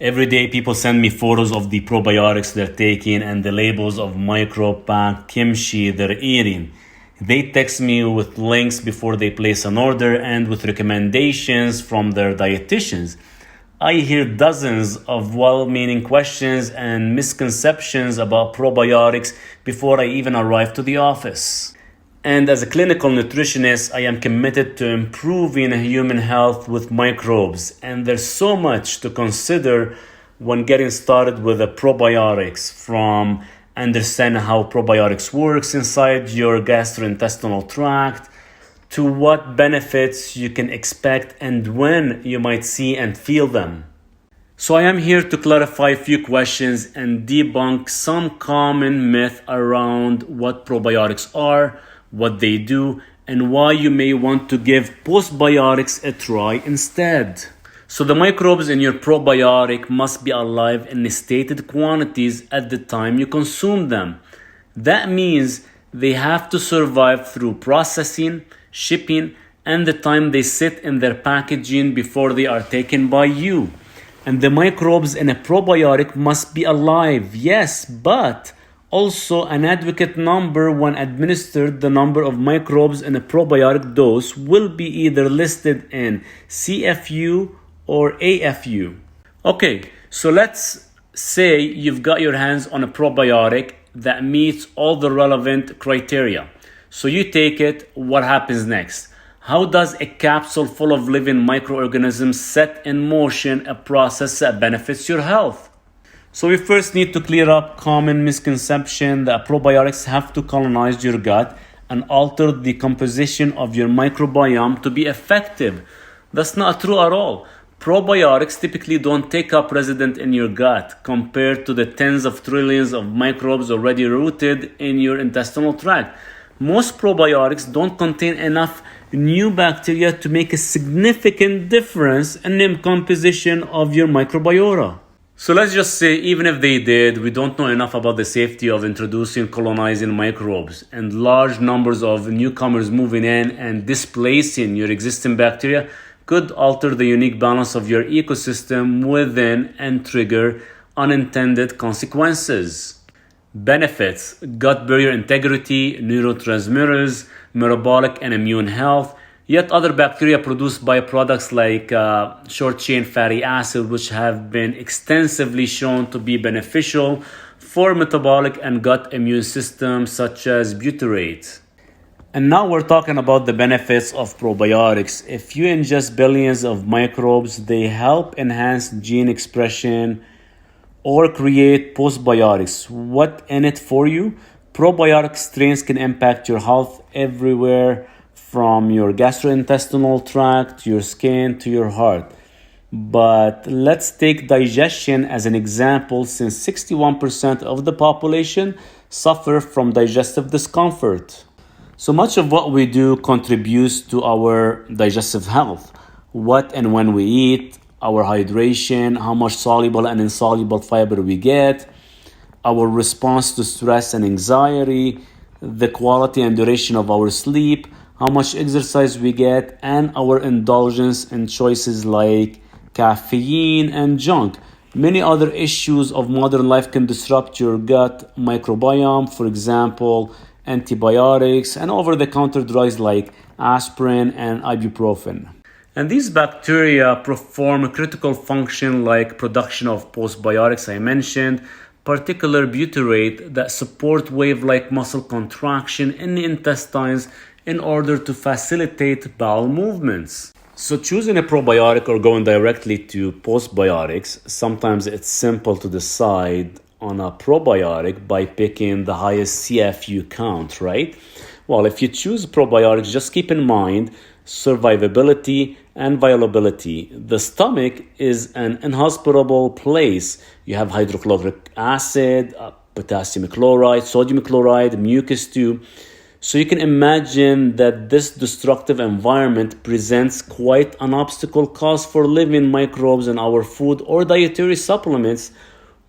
Every day, people send me photos of the probiotics they're taking and the labels of microbe-packed kimchi they're eating. They text me with links before they place an order and with recommendations from their dietitians. I hear dozens of well-meaning questions and misconceptions about probiotics before I even arrive to the office. And as a clinical nutritionist, I am committed to improving human health with microbes. And there's so much to consider when getting started with the probiotics, from understanding how probiotics works inside your gastrointestinal tract, to what benefits you can expect and when you might see and feel them. So I am here to clarify a few questions and debunk some common myth around what probiotics are, what they do, and why you may want to give postbiotics a try instead. So the microbes in your probiotic must be alive in stated quantities at the time you consume them. That means they have to survive through processing, shipping, and the time they sit in their packaging before they are taken by you. And the microbes in a probiotic must be alive, yes, but also an adequate number when administered. The number of microbes in a probiotic dose will be either listed in CFU or AFU. Okay, so let's say you've got your hands on a probiotic that meets all the relevant criteria. So you take it, what happens next? How does a capsule full of living microorganisms set in motion a process that benefits your health? So we first need to clear up common misconception that probiotics have to colonize your gut and alter the composition of your microbiome to be effective. That's not true at all. Probiotics typically don't take up residence in your gut compared to the tens of trillions of microbes already rooted in your intestinal tract. Most probiotics don't contain enough new bacteria to make a significant difference in the composition of your microbiota. So let's just say, even if they did, we don't know enough about the safety of introducing colonizing microbes, and large numbers of newcomers moving in and displacing your existing bacteria could alter the unique balance of your ecosystem within and trigger unintended consequences. Benefits: gut barrier integrity, neurotransmitters, metabolic and immune health. Yet other bacteria produce byproducts like short-chain fatty acid, which have been extensively shown to be beneficial for metabolic and gut immune systems, such as butyrate. And now we're talking about the benefits of probiotics. If you ingest billions of microbes, they help enhance gene expression or create postbiotics. What in it for you? Probiotic strains can impact your health everywhere, from your gastrointestinal tract, to your skin, to your heart. But let's take digestion as an example, since 61% of the population suffer from digestive discomfort. So much of what we do contributes to our digestive health. What and when we eat, our hydration, how much soluble and insoluble fiber we get, our response to stress and anxiety, the quality and duration of our sleep, how much exercise we get, and our indulgence in choices like caffeine and junk. Many other issues of modern life can disrupt your gut microbiome, for example, antibiotics and over-the-counter drugs like aspirin and ibuprofen. And these bacteria perform a critical function like production of postbiotics I mentioned, particular butyrate, that support wave-like muscle contraction in the intestines in order to facilitate bowel movements. So choosing a probiotic or going directly to postbiotics, sometimes it's simple to decide on a probiotic by picking the highest CFU count, right? Well, if you choose probiotics, just keep in mind survivability and viability. The stomach is an inhospitable place. You have hydrochloric acid, potassium chloride, sodium chloride, mucus too. So you can imagine that this destructive environment presents quite an obstacle course for living microbes in our food or dietary supplements,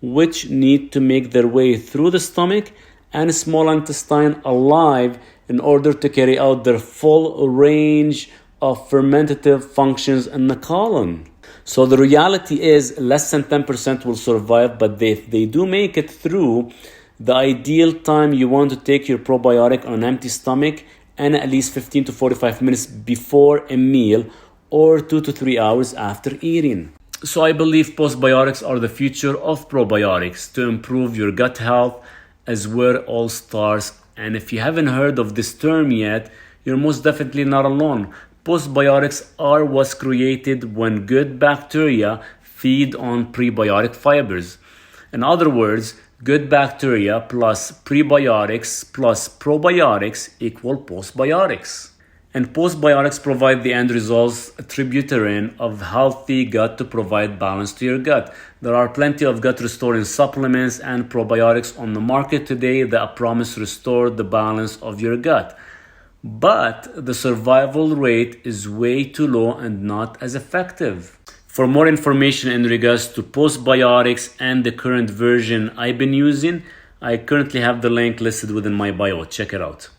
which need to make their way through the stomach and small intestine alive in order to carry out their full range of fermentative functions in the colon. So the reality is less than 10% will survive, but they do make it through. The ideal time you want to take your probiotic on an empty stomach and at least 15 to 45 minutes before a meal or 2 to 3 hours after eating. So I believe postbiotics are the future of probiotics to improve your gut health, as where it all starts. And if you haven't heard of this term yet, you're most definitely not alone. Postbiotics are what's created when good bacteria feed on prebiotic fibers. In other words, good bacteria plus prebiotics plus probiotics equal postbiotics. And postbiotics provide the end results, a tributary of healthy gut to provide balance to your gut. There are plenty of gut restoring supplements and probiotics on the market today that promise to restore the balance of your gut. But the survival rate is way too low and not as effective. For more information in regards to postbiotics and the current version I've been using, I currently have the link listed within my bio. Check it out.